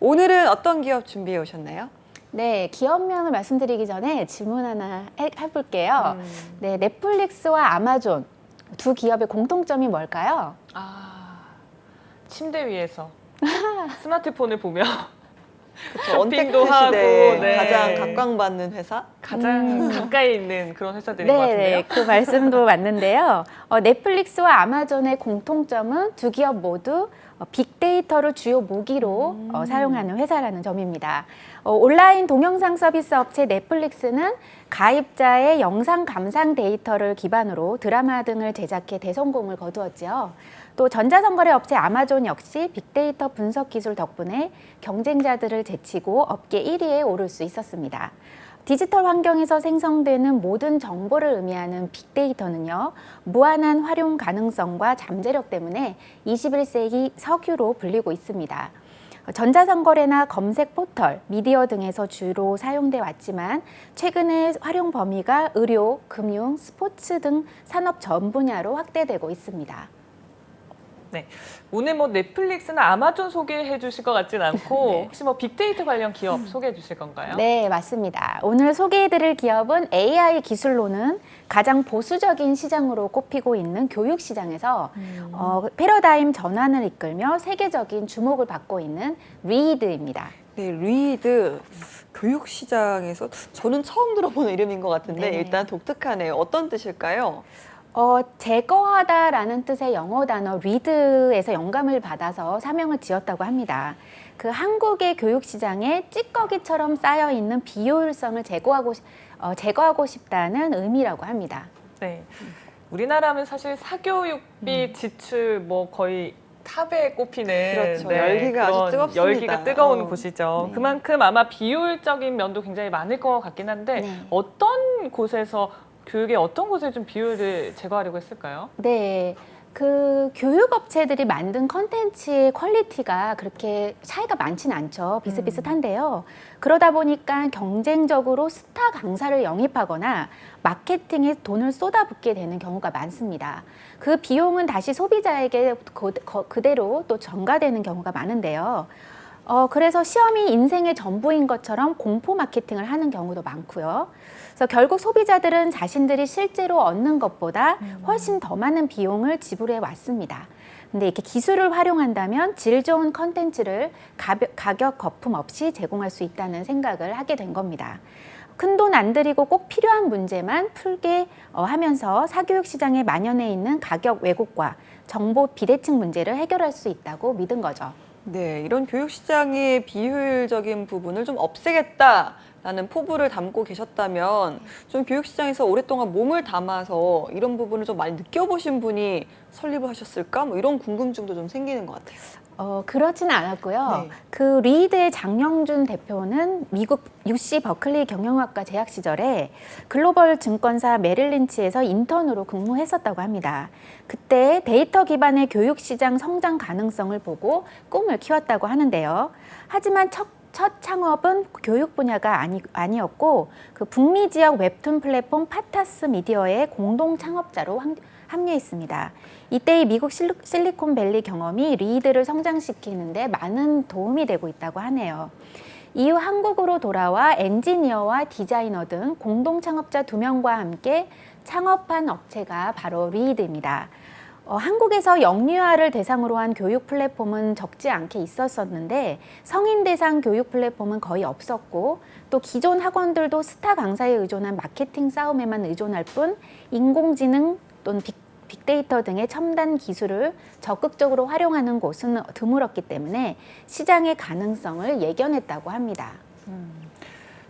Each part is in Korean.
오늘은 어떤 기업 준비해 오셨나요? 네, 기업명을 말씀드리기 전에 질문 하나 해볼게요. 네, 넷플릭스와 아마존 두 기업의 공통점이 뭘까요? 침대 위에서 스마트폰을 보며 그쵸, 쇼핑도 언택트 하고, 시대에 네. 가장 각광받는 회사? 가장 가까이 있는 그런 회사들인 것 같은데요. 네, 그 말씀도 맞는데요. 넷플릭스와 아마존의 공통점은 두 기업 모두 빅데이터를 주요 무기로 사용하는 회사라는 점입니다. 온라인 동영상 서비스 업체 넷플릭스는 가입자의 영상 감상 데이터를 기반으로 드라마 등을 제작해 대성공을 거두었죠. 또 전자상거래 업체 아마존 역시 빅데이터 분석 기술 덕분에 경쟁자들을 제치고 업계 1위에 오를 수 있었습니다. 디지털 환경에서 생성되는 모든 정보를 의미하는 빅데이터는요, 무한한 활용 가능성과 잠재력 때문에 21세기 석유로 불리고 있습니다. 전자상거래나 검색 포털, 미디어 등에서 주로 사용돼 왔지만 최근에 활용 범위가 의료, 금융, 스포츠 등 산업 전 분야로 확대되고 있습니다. 네, 오늘 뭐 넷플릭스나 아마존 소개해 주실 것 같진 않고 네. 혹시 뭐 빅데이터 관련 기업 소개해 주실 건가요? 네, 맞습니다. 오늘 소개해드릴 기업은 AI 기술로는 가장 보수적인 시장으로 꼽히고 있는 교육 시장에서 패러다임 전환을 이끌며 세계적인 주목을 받고 있는 리드입니다. 네, 리드. 교육 시장에서 저는 처음 들어보는 이름인 것 같은데 네. 일단 독특하네요. 어떤 뜻일까요? 제거하다라는 뜻의 영어 단어 리드에서 영감을 받아서 사명을 지었다고 합니다. 그 한국의 교육 시장에 찌꺼기처럼 쌓여 있는 비효율성을 제거하고 싶다는 의미라고 합니다. 네, 우리나라는 사실 사교육비 지출 뭐 거의 탑에 꼽히는 그렇죠. 열기가 아주 그런 뜨겁습니다. 열기가 뜨거운 어. 곳이죠. 네. 그만큼 아마 비효율적인 면도 굉장히 많을 것 같긴 한데 네. 어떤 곳에서 교육의 어떤 곳에 좀 비효율을 제거하려고 했을까요? 네. 그 교육업체들이 만든 컨텐츠의 퀄리티가 그렇게 차이가 많지는 않죠. 비슷비슷한데요. 그러다 보니까 경쟁적으로 스타 강사를 영입하거나 마케팅에 돈을 쏟아붓게 되는 경우가 많습니다. 그 비용은 다시 소비자에게 그대로 또 전가되는 경우가 많은데요. 그래서 시험이 인생의 전부인 것처럼 공포 마케팅을 하는 경우도 많고요. 그래서 결국 소비자들은 자신들이 실제로 얻는 것보다 훨씬 더 많은 비용을 지불해 왔습니다. 근데 이렇게 기술을 활용한다면 질 좋은 컨텐츠를 가격 거품 없이 제공할 수 있다는 생각을 하게 된 겁니다. 큰 돈 안 들이고 꼭 필요한 문제만 풀게 하면서 사교육 시장에 만연해 있는 가격 왜곡과 정보 비대칭 문제를 해결할 수 있다고 믿은 거죠. 네, 이런 교육 시장의 비효율적인 부분을 좀 없애겠다라는 포부를 담고 계셨다면 좀 교육 시장에서 오랫동안 몸을 담아서 이런 부분을 좀 많이 느껴보신 분이 설립을 하셨을까? 뭐 이런 궁금증도 좀 생기는 것 같아요. 그렇지는 않았고요. 네. 그 리드의 장영준 대표는 미국 UC 버클리 경영학과 재학 시절에 글로벌 증권사 메릴린치에서 인턴으로 근무했었다고 합니다. 그때 데이터 기반의 교육 시장 성장 가능성을 보고 꿈을 키웠다고 하는데요. 하지만 첫 창업은 교육 분야가 아니었고 그 북미 지역 웹툰 플랫폼 파타스 미디어의 공동 창업자로 합류했습니다. 이때의 미국 실리콘밸리 경험이 리드를 성장시키는데 많은 도움이 되고 있다고 하네요. 이후 한국으로 돌아와 엔지니어와 디자이너 등 공동 창업자 2명과 함께 창업한 업체가 바로 리드입니다. 한국에서 영유아를 대상으로 한 교육 플랫폼은 적지 않게 있었었는데 성인 대상 교육 플랫폼은 거의 없었고 또 기존 학원들도 스타 강사에 의존한 마케팅 싸움에만 의존할 뿐 인공지능 또는 빅데이터 등의 첨단 기술을 적극적으로 활용하는 곳은 드물었기 때문에 시장의 가능성을 예견했다고 합니다.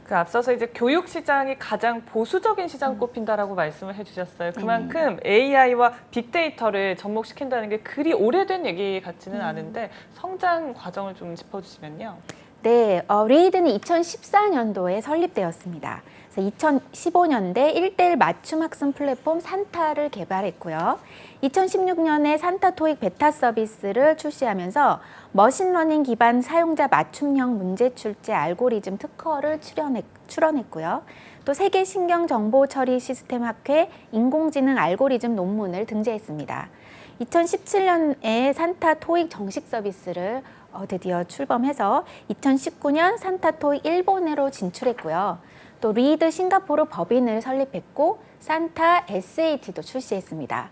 그 앞서서 이제 교육 시장이 가장 보수적인 시장 꼽힌다라고 말씀을 해주셨어요. 그만큼 AI와 빅데이터를 접목시킨다는 게 그리 오래된 얘기 같지는 않은데 성장 과정을 좀 짚어주시면요. 네, 리드는 2014년도에 설립되었습니다. 그래서 2015년대 1:1 맞춤 학습 플랫폼 산타를 개발했고요. 2016년에 산타 토익 베타 서비스를 출시하면서 머신러닝 기반 사용자 맞춤형 문제 출제 알고리즘 특허를 출원했고요. 또 세계 신경 정보 처리 시스템 학회 인공지능 알고리즘 논문을 등재했습니다. 2017년에 산타 토익 정식 서비스를 드디어 출범해서 2019년 산타 토익 일본으로 진출했고요. 또 리드 싱가포르 법인을 설립했고 산타 SAT도 출시했습니다.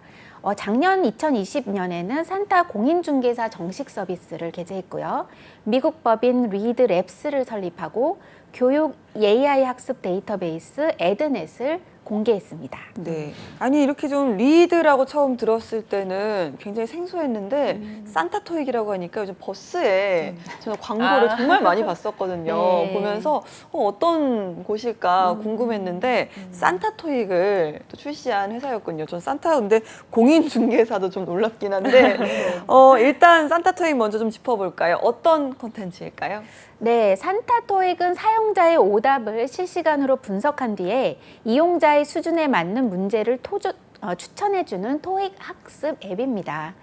작년 2020년에는 산타 공인중개사 정식 서비스를 개최했고요. 미국 법인 리드 랩스를 설립하고 교육 AI 학습 데이터베이스 에드넷을 공개했습니다. 네. 아니 이렇게 좀 리드라고 처음 들었을 때는 굉장히 생소했는데 산타 토익이라고 하니까 요즘 버스에 저는 광고를 정말 많이 봤었거든요. 네. 보면서 어떤 곳일까 궁금했는데 산타 토익을 또 출시한 회사였군요. 전 산타 근데 공인중개사도 좀 놀랍긴 한데 일단 산타 토익 먼저 좀 짚어볼까요? 어떤 콘텐츠일까요? 네, 산타 토익은 사용자의 오답을 실시간으로 분석한 뒤에 이용자의 수준에 맞는 문제를 추천해주는 토익 학습 앱입니다.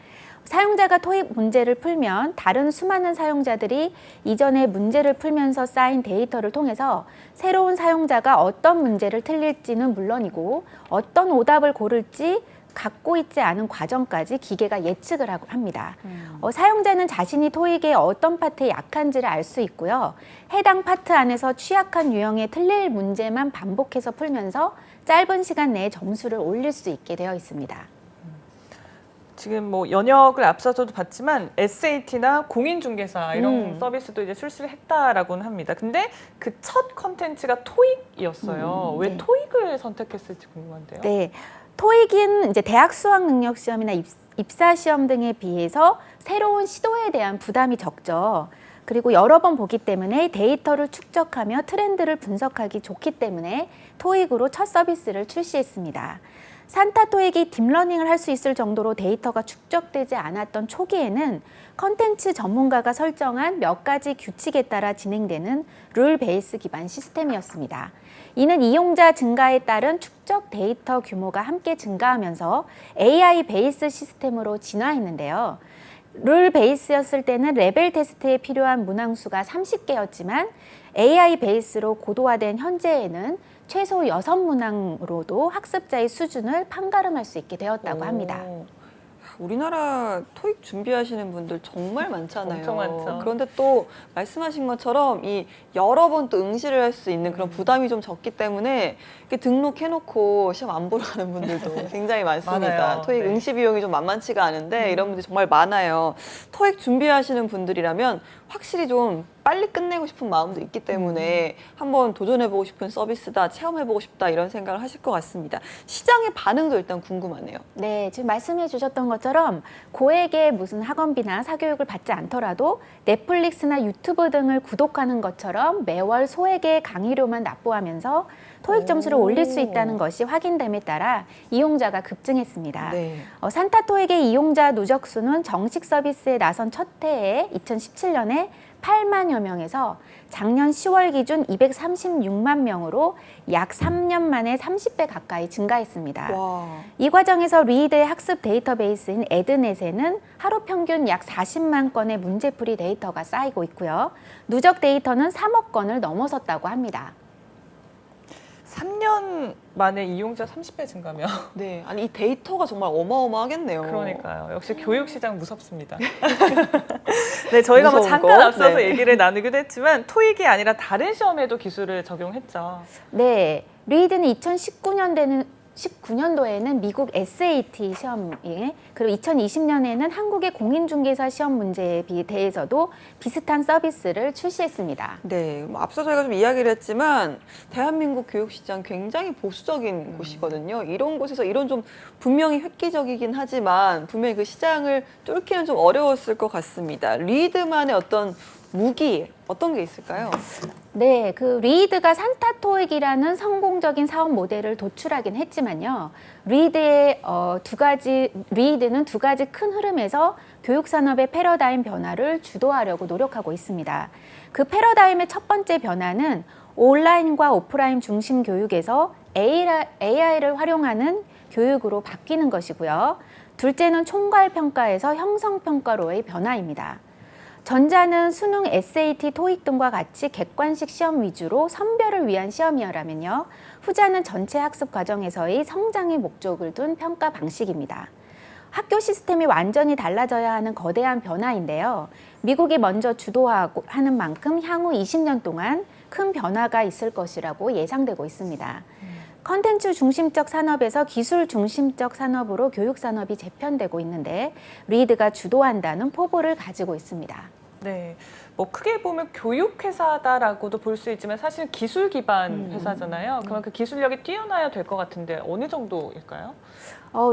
사용자가 토익 문제를 풀면 다른 수많은 사용자들이 이전에 문제를 풀면서 쌓인 데이터를 통해서 새로운 사용자가 어떤 문제를 틀릴지는 물론이고 어떤 오답을 고를지 갖고 있지 않은 과정까지 기계가 예측을 합니다. 사용자는 자신이 토익의 어떤 파트에 약한지를 알 수 있고요. 해당 파트 안에서 취약한 유형의 틀릴 문제만 반복해서 풀면서 짧은 시간 내에 점수를 올릴 수 있게 되어 있습니다. 지금 뭐 연역을 앞서서도 봤지만 SAT나 공인중개사 이런 서비스도 이제 출시를 했다라고는 합니다. 근데 그 첫 컨텐츠가 토익이었어요. 왜 네. 토익을 선택했을지 궁금한데요. 네. 토익은 이제 대학 수학 능력 시험이나 입사 시험 등에 비해서 새로운 시도에 대한 부담이 적죠. 그리고 여러 번 보기 때문에 데이터를 축적하며 트렌드를 분석하기 좋기 때문에 토익으로 첫 서비스를 출시했습니다. 산타 토익이 딥러닝을 할 수 있을 정도로 데이터가 축적되지 않았던 초기에는 컨텐츠 전문가가 설정한 몇 가지 규칙에 따라 진행되는 룰 베이스 기반 시스템이었습니다. 이는 이용자 증가에 따른 축적 데이터 규모가 함께 증가하면서 AI 베이스 시스템으로 진화했는데요. 룰 베이스였을 때는 레벨 테스트에 필요한 문항수가 30개였지만 AI 베이스로 고도화된 현재에는 최소 6문항으로도 학습자의 수준을 판가름할 수 있게 되었다고 합니다. 우리나라 토익 준비하시는 분들 정말 많잖아요. 엄청 많죠. 그런데 또 말씀하신 것처럼 이 여러 번 또 응시를 할 수 있는 그런 부담이 좀 적기 때문에 이렇게 등록해놓고 시험 안 보러 가는 분들도 굉장히 많습니다. 많아요. 토익 네. 응시 비용이 좀 만만치가 않은데 이런 분들이 정말 많아요. 토익 준비하시는 분들이라면 확실히 좀 빨리 끝내고 싶은 마음도 있기 때문에 한번 도전해보고 싶은 서비스다, 체험해보고 싶다 이런 생각을 하실 것 같습니다. 시장의 반응도 일단 궁금하네요. 네, 지금 말씀해 주셨던 것처럼 고액의 무슨 학원비나 사교육을 받지 않더라도 넷플릭스나 유튜브 등을 구독하는 것처럼 매월 소액의 강의료만 납부하면서 토익 점수를 올릴 수 있다는 것이 확인됨에 따라 이용자가 급증했습니다. 네. 산타 토익의 이용자 누적 수는 정식 서비스에 나선 첫 해에 2017년에 8만여 명에서 작년 10월 기준 236만 명으로 약 3년 만에 30배 가까이 증가했습니다. 와. 이 과정에서 리드의 학습 데이터베이스인 에드넷에는 하루 평균 약 40만 건의 문제풀이 데이터가 쌓이고 있고요. 누적 데이터는 3억 건을 넘어섰다고 합니다. 3년 만에 이용자 30배 증가면 네, 아니 이 데이터가 정말 어마어마하겠네요. 그러니까요. 역시 교육 시장 무섭습니다. 네, 저희가 뭐 무서운 잠깐 거? 앞서서 네. 얘기를 나누기도 했지만 토익이 아니라 다른 시험에도 기술을 적용했죠. 네, 리드는 2019년도에는 미국 SAT 시험에 그리고 2020년에는 한국의 공인중개사 시험 문제에 대해서도 비슷한 서비스를 출시했습니다. 네, 뭐 앞서 저희가 좀 이야기를 했지만 대한민국 교육시장 굉장히 보수적인 곳이거든요. 이런 곳에서 이런 좀 분명히 획기적이긴 하지만 분명히 그 시장을 뚫기는 좀 어려웠을 것 같습니다. 리드만의 어떤 무기 어떤 게 있을까요? 네, 그 리드가 산타 토익이라는 성공적인 사업 모델을 도출하긴 했지만요. 리드는 두 가지 큰 흐름에서 교육 산업의 패러다임 변화를 주도하려고 노력하고 있습니다. 그 패러다임의 첫 번째 변화는 온라인과 오프라인 중심 교육에서 AI를 활용하는 교육으로 바뀌는 것이고요. 둘째는 총괄 평가에서 형성 평가로의 변화입니다. 전자는 수능, SAT, 토익 등과 같이 객관식 시험 위주로 선별을 위한 시험이라면요. 후자는 전체 학습 과정에서의 성장의 목적을 둔 평가 방식입니다. 학교 시스템이 완전히 달라져야 하는 거대한 변화인데요. 미국이 먼저 주도하는 만큼 향후 20년 동안 큰 변화가 있을 것이라고 예상되고 있습니다. 컨텐츠 중심적 산업에서 기술 중심적 산업으로 교육 산업이 재편되고 있는데 리드가 주도한다는 포부를 가지고 있습니다. 네, 뭐 크게 보면 교육 회사다라고도 볼 수 있지만 사실 기술 기반 회사잖아요. 그러면 그 기술력이 뛰어나야 될 것 같은데 어느 정도일까요?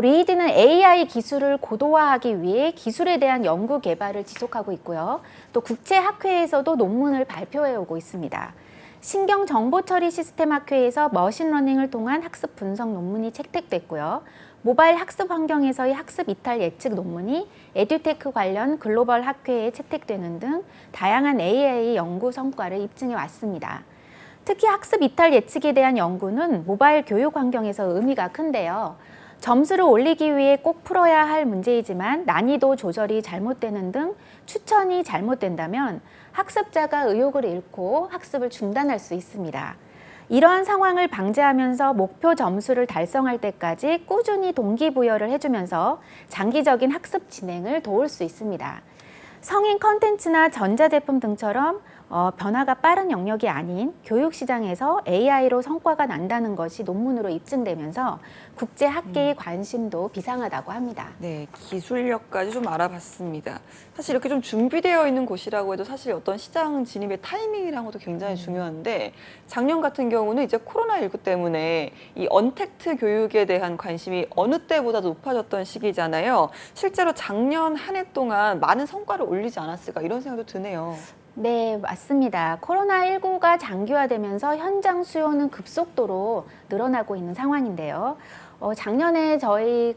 리드는 AI 기술을 고도화하기 위해 기술에 대한 연구 개발을 지속하고 있고요. 또 국제 학회에서도 논문을 발표해 오고 있습니다. 신경 정보 처리 시스템 학회에서 머신러닝을 통한 학습 분석 논문이 채택됐고요. 모바일 학습 환경에서의 학습 이탈 예측 논문이 에듀테크 관련 글로벌 학회에 채택되는 등 다양한 AI 연구 성과를 입증해 왔습니다. 특히 학습 이탈 예측에 대한 연구는 모바일 교육 환경에서 의미가 큰데요. 점수를 올리기 위해 꼭 풀어야 할 문제이지만 난이도 조절이 잘못되는 등 추천이 잘못된다면 학습자가 의욕을 잃고 학습을 중단할 수 있습니다. 이러한 상황을 방지하면서 목표 점수를 달성할 때까지 꾸준히 동기부여를 해주면서 장기적인 학습 진행을 도울 수 있습니다. 성인 컨텐츠나 전자제품 등처럼 변화가 빠른 영역이 아닌 교육 시장에서 AI로 성과가 난다는 것이 논문으로 입증되면서 국제 학계의 관심도 비상하다고 합니다. 네, 기술력까지 좀 알아봤습니다. 사실 이렇게 좀 준비되어 있는 곳이라고 해도 사실 어떤 시장 진입의 타이밍이라는 것도 굉장히 중요한데 작년 같은 경우는 이제 코로나19 때문에 이 언택트 교육에 대한 관심이 어느 때보다도 높아졌던 시기잖아요. 실제로 작년 한 해 동안 많은 성과를 올리지 않았을까 이런 생각도 드네요. 네, 맞습니다. 코로나19가 장기화되면서 현장 수요는 급속도로 늘어나고 있는 상황인데요. 작년에 저희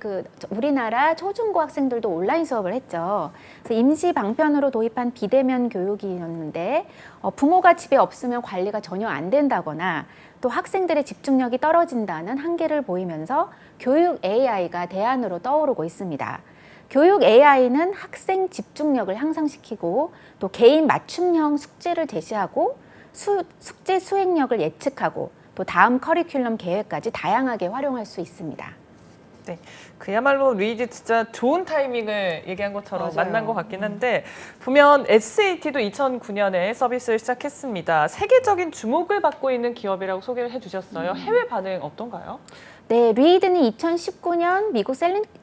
우리나라 초중고 학생들도 온라인 수업을 했죠. 그래서 임시 방편으로 도입한 비대면 교육이었는데 부모가 집에 없으면 관리가 전혀 안 된다거나 또 학생들의 집중력이 떨어진다는 한계를 보이면서 교육 AI가 대안으로 떠오르고 있습니다. 교육 AI는 학생 집중력을 향상시키고 또 개인 맞춤형 숙제를 제시하고 숙제 수행력을 예측하고 또 다음 커리큘럼 계획까지 다양하게 활용할 수 있습니다. 네, 그야말로 리드 진짜 좋은 타이밍을 얘기한 것처럼 맞아요. 만난 것 같긴 한데 보면 SAT도 2009년에 서비스를 시작했습니다. 세계적인 주목을 받고 있는 기업이라고 소개를 해주셨어요. 해외 반응 어떤가요? 네, 리드는 2019년 미국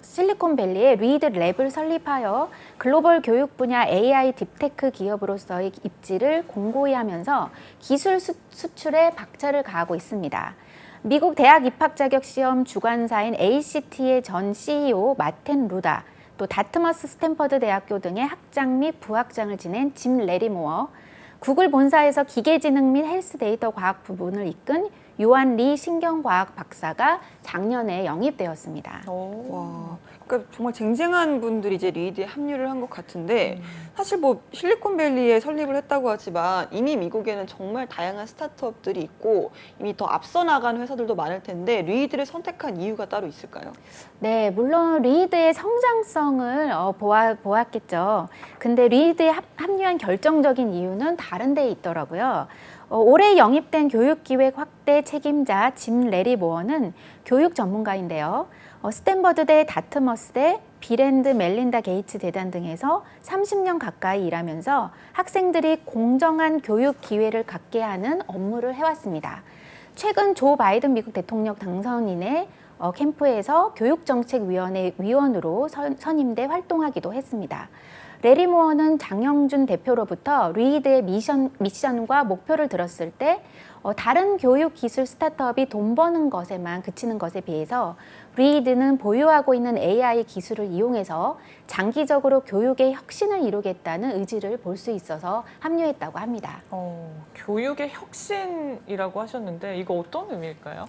실리콘밸리에 리드 랩을 설립하여 글로벌 교육 분야 AI 딥테크 기업으로서의 입지를 공고히 하면서 기술 수출에 박차를 가하고 있습니다. 미국 대학 입학 자격 시험 주관사인 ACT의 전 CEO 마텐 루다, 또 다트머스 스탠퍼드 대학교 등의 학장 및 부학장을 지낸 짐 레리모어, 구글 본사에서 기계지능 및 헬스 데이터 과학 부문을 이끈 요한 리 신경과학 박사가 작년에 영입되었습니다. 와, 그러니까 정말 쟁쟁한 분들이 이제 리드에 합류를 한 것 같은데 사실 뭐 실리콘밸리에 설립을 했다고 하지만 이미 미국에는 정말 다양한 스타트업들이 있고 이미 더 앞서 나간 회사들도 많을 텐데 리드를 선택한 이유가 따로 있을까요? 네, 물론 리드의 성장성을 보았겠죠. 근데 리드에 합류한 결정적인 이유는 다른 데에 있더라고요. 올해 영입된 교육기획 확대 책임자 짐 레리모어는 교육 전문가인데요. 스탠버드대, 다트머스대, 빌앤드 멜린다 게이츠 재단 등에서 30년 가까이 일하면서 학생들이 공정한 교육 기회를 갖게 하는 업무를 해왔습니다. 최근 조 바이든 미국 대통령 당선인의 캠프에서 교육정책위원회 위원으로 선임돼 활동하기도 했습니다. 레리모어는 장영준 대표로부터 리드의 미션과 목표를 들었을 때 다른 교육 기술 스타트업이 돈 버는 것에만 그치는 것에 비해서 리드는 보유하고 있는 AI 기술을 이용해서 장기적으로 교육의 혁신을 이루겠다는 의지를 볼 수 있어서 합류했다고 합니다. 교육의 혁신이라고 하셨는데 이거 어떤 의미일까요?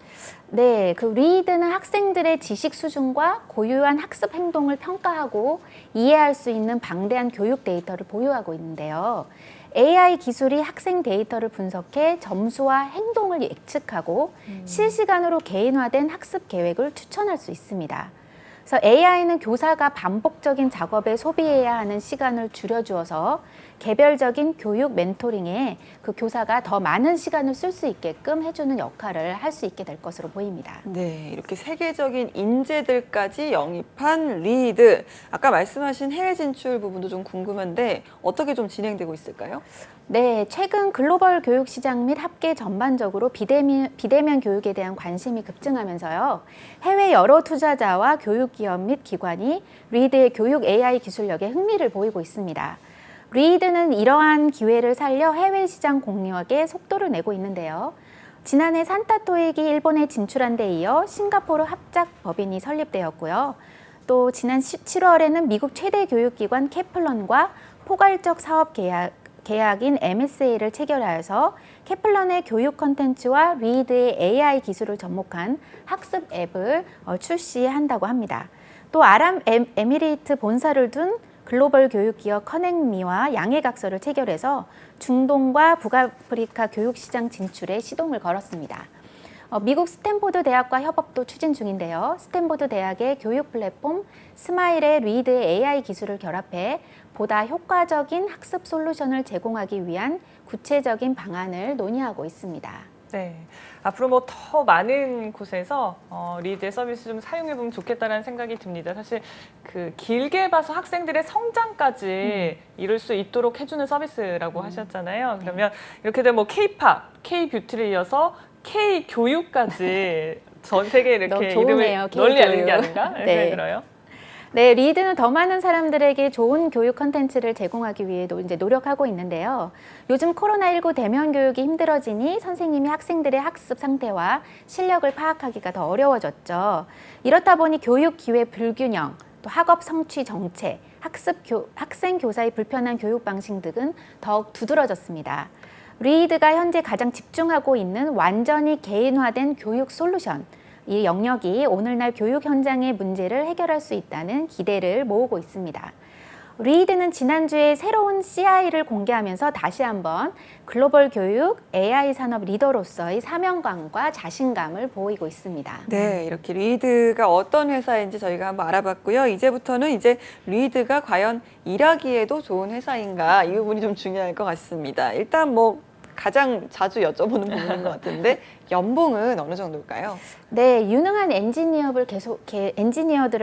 네, 리드는 학생들의 지식 수준과 고유한 학습 행동을 평가하고 이해할 수 있는 방대한 교육 데이터를 보유하고 있는데요. AI 기술이 학생 데이터를 분석해 점수와 행동을 예측하고 실시간으로 개인화된 학습 계획을 추천할 수 있습니다. 그래서 AI는 교사가 반복적인 작업에 소비해야 하는 시간을 줄여주어서 개별적인 교육 멘토링에 그 교사가 더 많은 시간을 쓸 수 있게끔 해주는 역할을 할 수 있게 될 것으로 보입니다. 네, 이렇게 세계적인 인재들까지 영입한 리드. 아까 말씀하신 해외 진출 부분도 좀 궁금한데 어떻게 좀 진행되고 있을까요? 네, 최근 글로벌 교육 시장 및 학계 전반적으로 비대면 교육에 대한 관심이 급증하면서요. 해외 여러 투자자와 교육기업 및 기관이 리드의 교육 AI 기술력에 흥미를 보이고 있습니다. 리드는 이러한 기회를 살려 해외 시장 공략에 속도를 내고 있는데요. 지난해 산타토익이 일본에 진출한 데 이어 싱가포르 합작 법인이 설립되었고요. 또 지난 7월에는 미국 최대 교육기관 캐플런과 포괄적 사업 계약인 MSA를 체결하여서 캐플런의 교육 콘텐츠와 리드의 AI 기술을 접목한 학습 앱을 출시한다고 합니다. 또 아랍에미리트 본사를 둔 글로벌 교육기업 커넥미와 양해각서를 체결해서 중동과 북아프리카 교육시장 진출에 시동을 걸었습니다. 미국 스탠포드 대학과 협업도 추진 중인데요. 스탠포드 대학의 교육 플랫폼 스마일의 리드의 AI 기술을 결합해 보다 효과적인 학습 솔루션을 제공하기 위한 구체적인 방안을 논의하고 있습니다. 네, 앞으로 뭐 더 많은 곳에서 리드의 서비스 좀 사용해보면 좋겠다는 생각이 듭니다. 사실 그 길게 봐서 학생들의 성장까지 이룰 수 있도록 해주는 서비스라고 하셨잖아요. 그러면 이렇게 되면 뭐 K-팝, K-뷰티를 이어서 K-교육까지 전 세계에 이렇게 좋으네요, 이름을 널리 알리는 게 K-교육. 아닌가? 네. 들어요. 네, 리드는 더 많은 사람들에게 좋은 교육 콘텐츠를 제공하기 위해 이제 노력하고 있는데요. 요즘 코로나19 대면 교육이 힘들어지니 선생님이 학생들의 학습 상태와 실력을 파악하기가 더 어려워졌죠. 이렇다 보니 교육 기회 불균형, 또 학업 성취 정체, 학생 교사의 불편한 교육 방식 등은 더욱 두드러졌습니다. 리드가 현재 가장 집중하고 있는 완전히 개인화된 교육 솔루션, 이 영역이 오늘날 교육 현장의 문제를 해결할 수 있다는 기대를 모으고 있습니다. 리드는 지난주에 새로운 CI를 공개하면서 다시 한번 글로벌 교육 AI 산업 리더로서의 사명감과 자신감을 보이고 있습니다. 네, 이렇게 리드가 어떤 회사인지 저희가 한번 알아봤고요. 이제부터는 이제 리드가 과연 일하기에도 좋은 회사인가 이 부분이 좀 중요할 것 같습니다. 일단 뭐 가장 자주 여쭤보는 부분인 것 같은데 연봉은 어느 정도일까요? 네, 유능한 엔지니어들을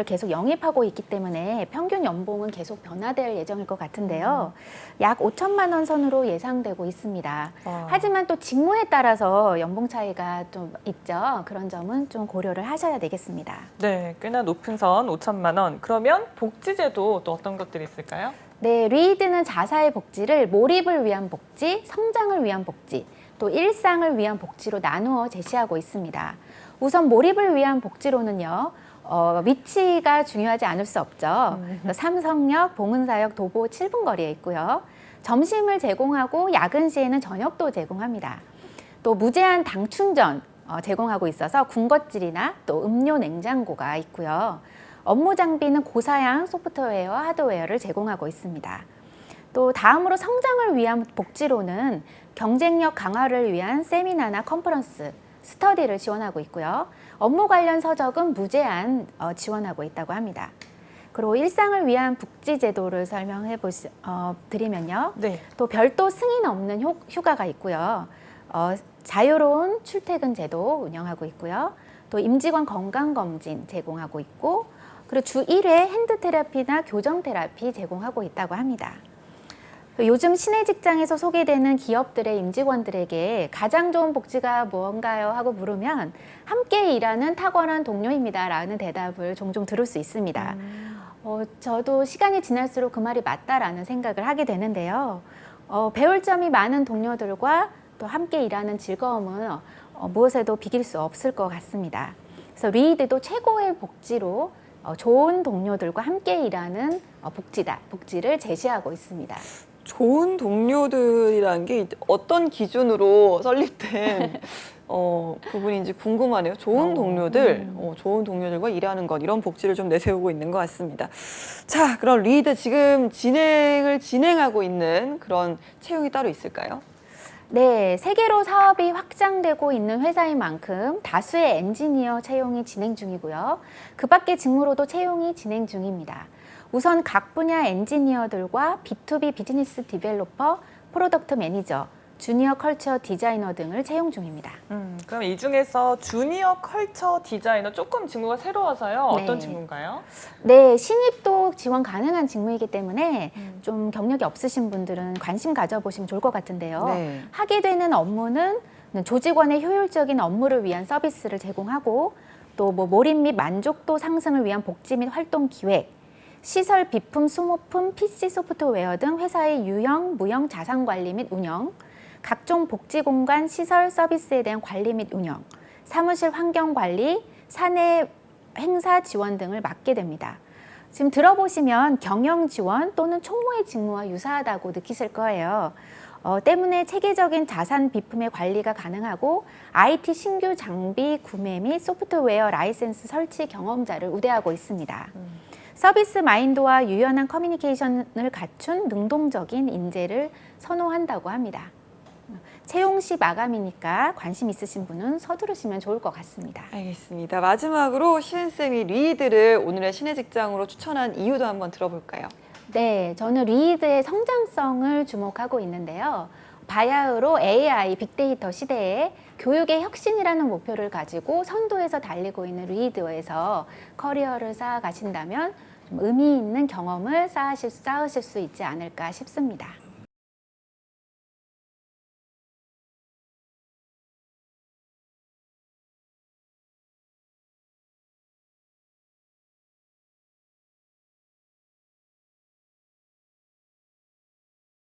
계속 영입하고 있기 때문에 평균 연봉은 계속 변화될 예정일 것 같은데요. 약 5천만 원 선으로 예상되고 있습니다. 하지만 또 직무에 따라서 연봉 차이가 좀 있죠. 그런 점은 좀 고려를 하셔야 되겠습니다. 네, 꽤나 높은 선 5천만 원. 그러면 복지제도 또 어떤 것들이 있을까요? 네, 리드는 자사의 복지를 몰입을 위한 복지, 성장을 위한 복지, 또 일상을 위한 복지로 나누어 제시하고 있습니다. 우선 몰입을 위한 복지로는요, 위치가 중요하지 않을 수 없죠. 삼성역, 봉은사역, 도보 7분 거리에 있고요. 점심을 제공하고 야근 시에는 저녁도 제공합니다. 또 무제한 당 충전 제공하고 있어서 군것질이나 또 음료 냉장고가 있고요. 업무 장비는 고사양 소프트웨어와 하드웨어를 제공하고 있습니다. 또 다음으로 성장을 위한 복지로는 경쟁력 강화를 위한 세미나나 컨퍼런스, 스터디를 지원하고 있고요. 업무 관련 서적은 무제한 지원하고 있다고 합니다. 그리고 일상을 위한 복지 제도를 설명해 드리면요. 네. 또 별도 승인 없는 휴가가 있고요. 자유로운 출퇴근 제도 운영하고 있고요. 또 임직원 건강검진 제공하고 있고, 그리고 주 1회 핸드 테라피나 교정 테라피 제공하고 있다고 합니다. 요즘 시내 직장에서 소개되는 기업들의 임직원들에게 가장 좋은 복지가 무언가요? 하고 물으면 함께 일하는 탁월한 동료입니다라는 대답을 종종 들을 수 있습니다. 저도 시간이 지날수록 그 말이 맞다라는 생각을 하게 되는데요. 배울 점이 많은 동료들과 또 함께 일하는 즐거움은 무엇에도 비길 수 없을 것 같습니다. 그래서 리드도 최고의 복지로 좋은 동료들과 함께 일하는 복지를 제시하고 있습니다. 좋은 동료들이라는 게 어떤 기준으로 설립된 부분인지 궁금하네요. 좋은 동료들, 좋은 동료들과 일하는 것, 이런 복지를 좀 내세우고 있는 것 같습니다. 자, 그럼 리드 지금 진행하고 있는 그런 채용이 따로 있을까요? 네, 세계로 사업이 확장되고 있는 회사인 만큼 다수의 엔지니어 채용이 진행 중이고요. 그 밖의 직무로도 채용이 진행 중입니다. 우선 각 분야 엔지니어들과 B2B 비즈니스 디벨로퍼, 프로덕트 매니저, 주니어 컬처 디자이너 등을 채용 중입니다. 그럼 이 중에서 주니어 컬처 디자이너 조금 직무가 새로워서요. 어떤 네. 직무인가요? 네, 신입도 지원 가능한 직무이기 때문에 좀 경력이 없으신 분들은 관심 가져보시면 좋을 것 같은데요. 네. 하게 되는 업무는 조직원의 효율적인 업무를 위한 서비스를 제공하고 또 몰입 및 만족도 상승을 위한 복지 및 활동 기획, 시설, 비품, 수모품, PC 소프트웨어 등 회사의 유형, 무형 자산 관리 및 운영, 각종 복지 공간 시설 서비스에 대한 관리 및 운영, 사무실 환경 관리, 사내 행사 지원 등을 맡게 됩니다. 지금 들어보시면 경영 지원 또는 총무의 직무와 유사하다고 느끼실 거예요. 때문에 체계적인 자산 비품의 관리가 가능하고 IT 신규 장비 구매 및 소프트웨어 라이센스 설치 경험자를 우대하고 있습니다. 서비스 마인드와 유연한 커뮤니케이션을 갖춘 능동적인 인재를 선호한다고 합니다. 채용 시 마감이니까 관심 있으신 분은 서두르시면 좋을 것 같습니다. 알겠습니다. 마지막으로 시은쌤이 리드를 오늘의 신의 직장으로 추천한 이유도 한번 들어볼까요? 네, 저는 리드의 성장성을 주목하고 있는데요. 바야흐로 AI, 빅데이터 시대에 교육의 혁신이라는 목표를 가지고 선도에서 달리고 있는 리드에서 커리어를 쌓아가신다면 좀 의미 있는 경험을 쌓으실 수 있지 않을까 싶습니다.